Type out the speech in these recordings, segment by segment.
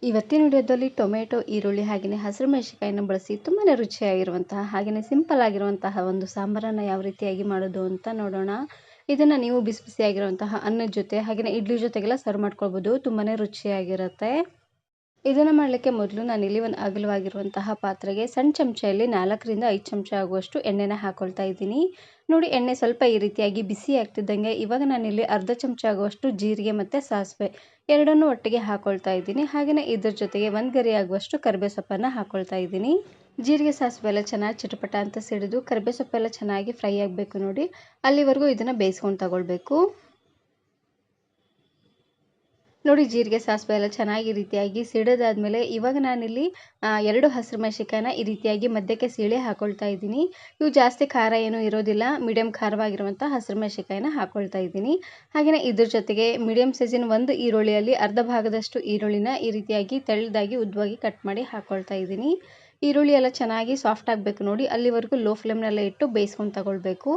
ಇವತ್ತಿನ ವಿಡಿಯೋದಲ್ಲಿ ಟೊಮೆಟೊ, ಈರುಳ್ಳಿ ಹಾಗೆಯೇ ಹಸಿರು ಮೆಣಸಿನಕಾಯಿನ ಬಳಸಿ ತುಂಬಾ ರುಚಿಯಾಗಿರುವಂತಹ ಹಾಗೆಯೇ ಸಿಂಪಲ್ ಆಗಿರುವಂತಹ ಒಂದು ಸಾಂಬಾರನ್ನು ಯಾವ ರೀತಿಯಾಗಿ ಮಾಡೋದು ಅಂತ ನೋಡೋಣ. ಇದನ್ನು ನೀವು ಬಿಸಿ ಬಿಸಿಯಾಗಿರುವಂತಹ ಅನ್ನದ ಜೊತೆ ಹಾಗೆಯೇ ಇಡ್ಲಿ ಜೊತೆಗೆಲ್ಲ ಸರ್ವ್ ಮಾಡ್ಕೊಳ್ಬೋದು. ತುಂಬಾ ರುಚಿಯಾಗಿರುತ್ತೆ. ಇದನ್ನು ಮಾಡಲಿಕ್ಕೆ ಮೊದಲು ನಾನಿಲ್ಲಿ ಒಂದು ಅಗಲವಾಗಿರುವಂತಹ ಪಾತ್ರೆಗೆ ಸಣ್ಣ ಚಮಚೆಯಲ್ಲಿ 4 ರಿಂದ 5 ಚಮಚ ಆಗುವಷ್ಟು ಎಣ್ಣೆನ ಹಾಕೊಳ್ತಾ ಇದ್ದೀನಿ. ನೋಡಿ, ಎಣ್ಣೆ ಸ್ವಲ್ಪ ಈ ರೀತಿಯಾಗಿ ಬಿಸಿ ಆಗ್ತಿದ್ದಂಗೆ ಇವಾಗ ನಾನಿಲ್ಲಿ ಅರ್ಧ ಚಮಚ ಆಗುವಷ್ಟು ಜೀರಿಗೆ ಮತ್ತು ಸಾಸಿವೆ ಎರಡನ್ನೂ ಒಟ್ಟಿಗೆ ಹಾಕೊಳ್ತಾ ಇದ್ದೀನಿ. ಹಾಗೆಯೇ ಇದ್ರ ಜೊತೆಗೆ 1 ಗರಿ ಆಗುವಷ್ಟು ಕರಿಬೇವು ಸೊಪ್ಪನ್ನು ಹಾಕೊಳ್ತಾ ಇದ್ದೀನಿ. ಜೀರಿಗೆ ಸಾಸಿವೆ ಎಲ್ಲ ಚೆನ್ನಾಗಿ ಚಿಟಪಟ ಅಂತ ಸಿಡಿದು ಕರಿಬೇವು ಸೊಪ್ಪೆಲ್ಲ ಚೆನ್ನಾಗಿ ಫ್ರೈ ಆಗಬೇಕು. ನೋಡಿ, ಅಲ್ಲಿವರೆಗೂ ಇದನ್ನು ಬೇಯಿಸ್ಕೊಂಡು ತಗೊಳ್ಬೇಕು. ನೋಡಿ, ಜೀರಿಗೆ ಸಾಸಿವೆ ಎಲ್ಲ ಚೆನ್ನಾಗಿ ಈ ರೀತಿಯಾಗಿ ಸಿಡಿದಾದ್ಮೇಲೆ ಇವಾಗ ನಾನಿಲ್ಲಿ 2 ಹಸಿರು ಮೆಣಸಿನಕಾಯಿನ ಈ ರೀತಿಯಾಗಿ ಮಧ್ಯಕ್ಕೆ ಸೀಳಿ ಹಾಕೊಳ್ತಾ ಇದ್ದೀನಿ. ಇವು ಜಾಸ್ತಿ ಖಾರ ಏನೂ ಇರೋದಿಲ್ಲ, ಮೀಡಿಯಂ ಖಾರವಾಗಿರುವಂಥ ಹಸಿರು ಮೆಣಸಿನಕಾಯಿನ ಹಾಕೊಳ್ತಾ ಇದ್ದೀನಿ. ಹಾಗೆಯೇ ಇದ್ರ ಜೊತೆಗೆ ಮೀಡಿಯಂ ಸೈಜಿನ ಒಂದು ಈರುಳ್ಳಿಯಲ್ಲಿ ಅರ್ಧ ಭಾಗದಷ್ಟು ಈರುಳ್ಳಿನ ಈ ರೀತಿಯಾಗಿ ತೆಳ್ಳದಾಗಿ ಉದ್ದವಾಗಿ ಕಟ್ ಮಾಡಿ ಹಾಕೊಳ್ತಾ ಇದ್ದೀನಿ. ಈರುಳ್ಳಿ ಎಲ್ಲ ಚೆನ್ನಾಗಿ ಸಾಫ್ಟ್ ಆಗಬೇಕು. ನೋಡಿ, ಅಲ್ಲಿವರೆಗೂ ಲೋ ಫ್ಲೇಮ್ನಲ್ಲೇ ಇಟ್ಟು ಬೇಯಿಸ್ಕೊಂಡು ತಗೊಳ್ಬೇಕು.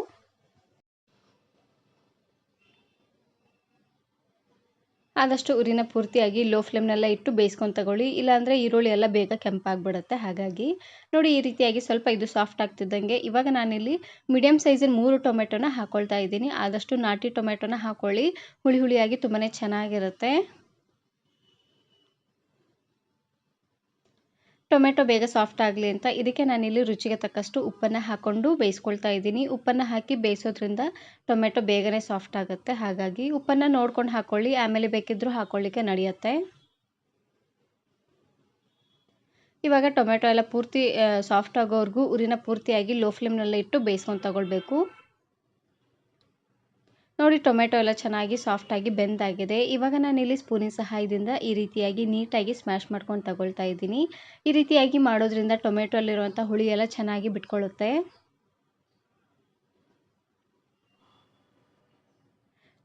ಆದಷ್ಟು ಉರಿನ ಪೂರ್ತಿಯಾಗಿ ಲೋ ಫ್ಲೇಮ್ನಲ್ಲೇ ಇಟ್ಟು ಬೇಯಿಸ್ಕೊಂಡು ತಗೊಳ್ಳಿ. ಇಲ್ಲಾಂದರೆ ಈರುಳ್ಳಿ ಎಲ್ಲ ಬೇಗ ಕೆಂಪಾಗಿಬಿಡುತ್ತೆ. ಹಾಗಾಗಿ ನೋಡಿ, ಈ ರೀತಿಯಾಗಿ ಸ್ವಲ್ಪ ಇದು ಸಾಫ್ಟ್ ಆಗ್ತಿದ್ದಂಗೆ ಇವಾಗ ನಾನಿಲ್ಲಿ ಮೀಡಿಯಂ ಸೈಜಿನ 3 ಟೊಮೆಟೊನ ಹಾಕೊಳ್ತಾ ಇದ್ದೀನಿ. ಆದಷ್ಟು ನಾಟಿ ಟೊಮೆಟೊನ ಹಾಕೊಳ್ಳಿ, ಹುಳಿ ಹುಳಿಯಾಗಿ ತುಂಬಾ ಚೆನ್ನಾಗಿರುತ್ತೆ. ಟೊಮೆಟೊ ಬೇಗ ಸಾಫ್ಟ್ ಆಗಲಿ ಅಂತ ಇದಕ್ಕೆ ನಾನಿಲ್ಲಿ ರುಚಿಗೆ ತಕ್ಕಷ್ಟು ಉಪ್ಪನ್ನು ಹಾಕ್ಕೊಂಡು ಬೇಯಿಸ್ಕೊಳ್ತಾ ಇದ್ದೀನಿ. ಉಪ್ಪನ್ನು ಹಾಕಿ ಬೇಯಿಸೋದ್ರಿಂದ ಟೊಮೆಟೊ ಬೇಗನೆ ಸಾಫ್ಟ್ ಆಗುತ್ತೆ. ಹಾಗಾಗಿ ಉಪ್ಪನ್ನು ನೋಡ್ಕೊಂಡು ಹಾಕ್ಕೊಳ್ಳಿ, ಆಮೇಲೆ ಬೇಕಿದ್ದರೂ ಹಾಕ್ಕೊಳ್ಳಿಕ್ಕೆ ನಡೆಯುತ್ತೆ. ಇವಾಗ ಟೊಮೆಟೊ ಎಲ್ಲ ಪೂರ್ತಿ ಸಾಫ್ಟ್ ಆಗೋವರೆಗೂ ಉರಿನ ಪೂರ್ತಿಯಾಗಿ ಲೋ ಫ್ಲೇಮ್ನಲ್ಲೇ ಇಟ್ಟು ಬೇಯಿಸ್ಕೊಂಡು ತಗೊಳ್ಬೇಕು. ನೋಡಿ, ಟೊಮೆಟೊ ಎಲ್ಲ ಚೆನ್ನಾಗಿ ಸಾಫ್ಟಾಗಿ ಬೆಂದಾಗಿದೆ. ಇವಾಗ ನಾನಿಲ್ಲಿ ಸ್ಪೂನಿನ ಸಹಾಯದಿಂದ ಈ ರೀತಿಯಾಗಿ ನೀಟಾಗಿ ಸ್ಮ್ಯಾಶ್ ಮಾಡ್ಕೊಂಡು ತಗೊಳ್ತಾ ಇದ್ದೀನಿ. ಈ ರೀತಿಯಾಗಿ ಮಾಡೋದ್ರಿಂದ ಟೊಮೆಟೊ ಅಲ್ಲಿರುವಂಥ ಹುಳಿ ಎಲ್ಲ ಚೆನ್ನಾಗಿ ಬಿಟ್ಕೊಳ್ಳುತ್ತೆ.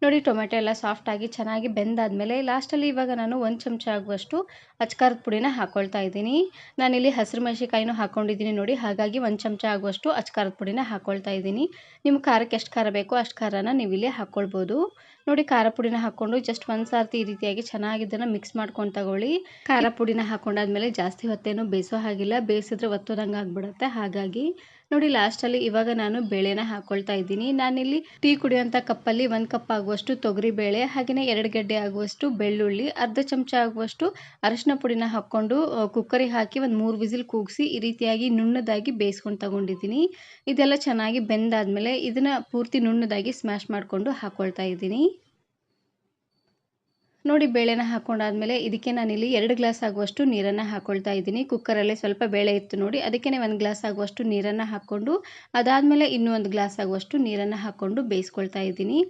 ನೋಡಿ, ಟೊಮೆಟೊ ಎಲ್ಲ ಸಾಫ್ಟಾಗಿ ಚೆನ್ನಾಗಿ ಬೆಂದಾದಮೇಲೆ ಲಾಸ್ಟಲ್ಲಿ ಇವಾಗ ನಾನು 1 ಚಮಚ ಆಗುವಷ್ಟು ಅಚ್ಕಾರದ ಪುಡಿನ ಹಾಕ್ಕೊಳ್ತಾ ಇದ್ದೀನಿ. ನಾನಿಲ್ಲಿ ಹಸಿರು ಮೆಣಸಿನಕಾಯಿನೂ ಹಾಕ್ಕೊಂಡಿದ್ದೀನಿ ನೋಡಿ, ಹಾಗಾಗಿ 1 ಚಮಚ ಆಗುವಷ್ಟು ಅಚ್ಕಾರದ ಪುಡಿನ ಹಾಕ್ಕೊಳ್ತಾ ಇದ್ದೀನಿ. ನಿಮ್ಮ ಖಾರಕ್ಕೆ ಎಷ್ಟು ಖಾರ ಬೇಕೋ ಅಷ್ಟು ಖಾರನ ನೀವು ಇಲ್ಲಿ ಹಾಕ್ಕೊಳ್ಬೋದು. ನೋಡಿ, ಖಾರ ಪುಡಿನ ಹಾಕ್ಕೊಂಡು ಜಸ್ಟ್ ಒಂದು ಸಾರ್ತಿ ಈ ರೀತಿಯಾಗಿ ಚೆನ್ನಾಗಿ ಇದನ್ನು ಮಿಕ್ಸ್ ಮಾಡ್ಕೊಂಡು ತಗೊಳ್ಳಿ. ಖಾರ ಪುಡಿನ ಹಾಕ್ಕೊಂಡಾದ್ಮೇಲೆ ಜಾಸ್ತಿ ಹೊತ್ತೇನು ಬೇಯಿಸೋ ಹಾಗಿಲ್ಲ, ಬೇಯಿಸಿದ್ರೆ ಒತ್ತೋದಂಗೆ ಆಗಿಬಿಡುತ್ತೆ. ಹಾಗಾಗಿ ನೋಡಿ, ಲಾಸ್ಟಲ್ಲಿ ಇವಾಗ ನಾನು ಬೇಳೆನ ಹಾಕ್ಕೊಳ್ತಾ ಇದ್ದೀನಿ. ನಾನಿಲ್ಲಿ ಟೀ ಕುಡಿಯೋಂಥ ಕಪ್ಪಲ್ಲಿ 1 ಕಪ್ ಆಗುವಷ್ಟು ತೊಗರಿ ಬೇಳೆ ಹಾಗೆಯೇ 2 ಗೆಡ್ಡೆ ಆಗುವಷ್ಟು ಬೆಳ್ಳುಳ್ಳಿ, ಅರ್ಧ ಚಮಚ ಆಗುವಷ್ಟು ಅರಶಿನ ಪುಡಿನ ಹಾಕ್ಕೊಂಡು ಕುಕ್ಕರಿಗೆ ಹಾಕಿ ಒಂದು 3 ವಿಸಿಲ್ ಕೂಗಿಸಿ ಈ ರೀತಿಯಾಗಿ ನುಣ್ಣದಾಗಿ ಬೇಯಿಸ್ಕೊಂಡು ತಗೊಂಡಿದ್ದೀನಿ. ಇದೆಲ್ಲ ಚೆನ್ನಾಗಿ ಬೆಂದಾದ್ಮೇಲೆ ಇದನ್ನು ಪೂರ್ತಿ ನುಣ್ಣದಾಗಿ ಸ್ಮ್ಯಾಶ್ ಮಾಡಿಕೊಂಡು ಹಾಕ್ಕೊಳ್ತಾ ಇದ್ದೀನಿ. ನೋಡಿ, ಬೇಳೆನ ಹಾಕ್ಕೊಂಡಾದ್ಮೇಲೆ ಇದಕ್ಕೆ ನಾನಿಲ್ಲಿ 2 ಗ್ಲಾಸ್ ಆಗುವಷ್ಟು ನೀರನ್ನು ಹಾಕ್ಕೊಳ್ತಾ ಇದ್ದೀನಿ. ಕುಕ್ಕರಲ್ಲಿ ಸ್ವಲ್ಪ ಬೇಳೆ ಇತ್ತು ನೋಡಿ, ಅದಕ್ಕೆ 1 ಗ್ಲಾಸ್ ಆಗುವಷ್ಟು ನೀರನ್ನು ಹಾಕ್ಕೊಂಡು ಅದಾದಮೇಲೆ ಇನ್ನೂ 1 ಗ್ಲಾಸ್ ಆಗುವಷ್ಟು ನೀರನ್ನು ಹಾಕ್ಕೊಂಡು ಬೇಯಿಸ್ಕೊಳ್ತಾ ಇದ್ದೀನಿ.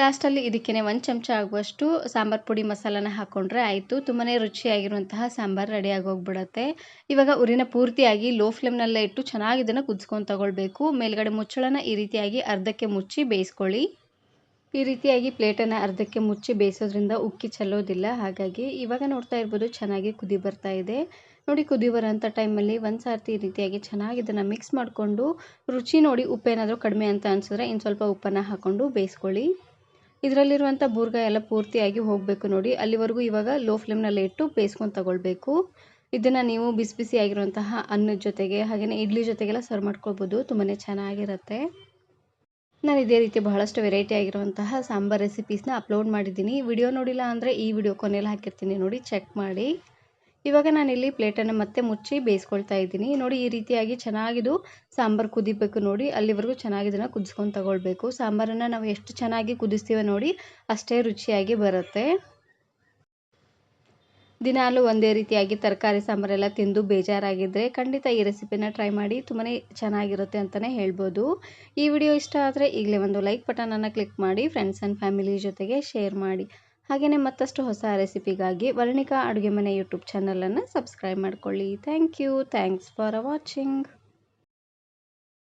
ಲಾಸ್ಟಲ್ಲಿ ಇದಕ್ಕೆ 1 ಚಮಚ ಆಗುವಷ್ಟು ಸಾಂಬಾರು ಪುಡಿ ಮಸಾಲಾನ ಹಾಕ್ಕೊಂಡ್ರೆ ಆಯಿತು. ತುಂಬಾ ರುಚಿಯಾಗಿರುವಂತಹ ಸಾಂಬಾರು ರೆಡಿಯಾಗಿ ಹೋಗ್ಬಿಡುತ್ತೆ. ಇವಾಗ ಉರಿನ ಪೂರ್ತಿಯಾಗಿ ಲೋ ಫ್ಲೇಮ್ನಲ್ಲೇ ಇಟ್ಟು ಚೆನ್ನಾಗಿ ಇದನ್ನು ಕುದಿಸ್ಕೊಂಡು ತಗೊಳ್ಬೇಕು. ಮೇಲ್ಗಡೆ ಮುಚ್ಚಳನ ಈ ರೀತಿಯಾಗಿ ಅರ್ಧಕ್ಕೆ ಮುಚ್ಚಿ ಬೇಯಿಸ್ಕೊಳ್ಳಿ. ಈ ರೀತಿಯಾಗಿ ಪ್ಲೇಟನ್ನು ಅರ್ಧಕ್ಕೆ ಮುಚ್ಚಿ ಬೇಯಿಸೋದ್ರಿಂದ ಉಕ್ಕಿ ಚೆಲ್ಲೋದಿಲ್ಲ. ಹಾಗಾಗಿ ಇವಾಗ ನೋಡ್ತಾ ಇರ್ಬೋದು ಚೆನ್ನಾಗಿ ಕುದಿ ಬರ್ತಾ ಇದೆ. ನೋಡಿ, ಕುದಿ ಬರೋಂಥ ಟೈಮಲ್ಲಿ ಒಂದು ಸಾರ್ತಿ ಈ ರೀತಿಯಾಗಿ ಚೆನ್ನಾಗಿ ಇದನ್ನು ಮಿಕ್ಸ್ ಮಾಡಿಕೊಂಡು ರುಚಿ ನೋಡಿ, ಉಪ್ಪೇನಾದರೂ ಕಡಿಮೆ ಅಂತ ಅನಿಸಿದ್ರೆ ಇನ್ನು ಸ್ವಲ್ಪ ಉಪ್ಪನ್ನು ಹಾಕ್ಕೊಂಡು ಬೇಯಿಸ್ಕೊಳ್ಳಿ. ಇದರಲ್ಲಿರುವಂಥ ಬೂರ್ಗ ಎಲ್ಲ ಪೂರ್ತಿಯಾಗಿ ಹೋಗಬೇಕು. ನೋಡಿ, ಅಲ್ಲಿವರೆಗೂ ಇವಾಗ ಲೋ ಫ್ಲೇಮ್ನಲ್ಲೇ ಇಟ್ಟು ಬೇಯಿಸ್ಕೊಂಡು ತಗೊಳ್ಬೇಕು. ಇದನ್ನು ನೀವು ಬಿಸಿ ಬಿಸಿಯಾಗಿರುವಂತಹ ಅನ್ನದ ಜೊತೆಗೆ ಹಾಗೆಯೇ ಇಡ್ಲಿ ಜೊತೆಗೆಲ್ಲ ಸರ್ವ್ ಮಾಡ್ಕೊಳ್ಬೋದು. ತುಂಬಾ ಚೆನ್ನಾಗಿರುತ್ತೆ. ನಾನು ಇದೇ ರೀತಿ ಬಹಳಷ್ಟು ವೆರೈಟಿ ಆಗಿರುವಂತಹ ಸಾಂಬಾರ್ ರೆಸಿಪೀಸ್ನ ಅಪ್ಲೋಡ್ ಮಾಡಿದ್ದೀನಿ. ವಿಡಿಯೋ ನೋಡಿಲ್ಲ ಅಂದರೆ ಈ ವಿಡಿಯೋ ಕೊನೆಯಲ್ಲಿ ಹಾಕಿರ್ತೀನಿ, ನೋಡಿ ಚೆಕ್ ಮಾಡಿ. ಇವಾಗ ನಾನಿಲ್ಲಿ ಪ್ಲೇಟನ್ನು ಮತ್ತೆ ಮುಚ್ಚಿ ಬೇಯಿಸ್ಕೊಳ್ತಾ ಇದ್ದೀನಿ. ನೋಡಿ, ಈ ರೀತಿಯಾಗಿ ಚೆನ್ನಾಗಿದು ಸಾಂಬಾರು ಕುದಿಬೇಕು. ನೋಡಿ, ಅಲ್ಲಿವರೆಗೂ ಚೆನ್ನಾಗಿ ಇದನ್ನು ಕುದಿಸ್ಕೊಂಡು ತಗೊಳ್ಬೇಕು. ಸಾಂಬಾರನ್ನು ನಾವು ಎಷ್ಟು ಚೆನ್ನಾಗಿ ಕುದಿಸ್ತೀವೋ ನೋಡಿ ಅಷ್ಟೇ ರುಚಿಯಾಗಿ ಬರುತ್ತೆ. ದಿನಾಲೂ ಒಂದೇ ರೀತಿಯಾಗಿ ತರಕಾರಿ ಸಾಂಬಾರೆಲ್ಲ ತಿಂದು ಬೇಜಾರಾಗಿದ್ದರೆ ಖಂಡಿತ ಈ ರೆಸಿಪಿನ ಟ್ರೈ ಮಾಡಿ. ತುಂಬಾ ಚೆನ್ನಾಗಿರುತ್ತೆ ಅಂತಲೇ ಹೇಳ್ಬೋದು. ಈ ವಿಡಿಯೋ ಇಷ್ಟ ಆದರೆ ಈಗಲೇ ಒಂದು ಲೈಕ್ ಬಟನನ್ನು ಕ್ಲಿಕ್ ಮಾಡಿ, ಫ್ರೆಂಡ್ಸ್ ಆ್ಯಂಡ್ ಫ್ಯಾಮಿಲಿ ಜೊತೆಗೆ ಶೇರ್ ಮಾಡಿ. ಹಾಗೆಯೇ ಮತ್ತಷ್ಟು ಹೊಸ ರೆಸಿಪಿಗಾಗಿ ವರ್ಣಿಕಾ ಅಡುಗೆ ಮನೆ ಯೂಟ್ಯೂಬ್ ಚಾನಲನ್ನು ಸಬ್ಸ್ಕ್ರೈಬ್ ಮಾಡ್ಕೊಳ್ಳಿ. Thank you. Thanks for watching.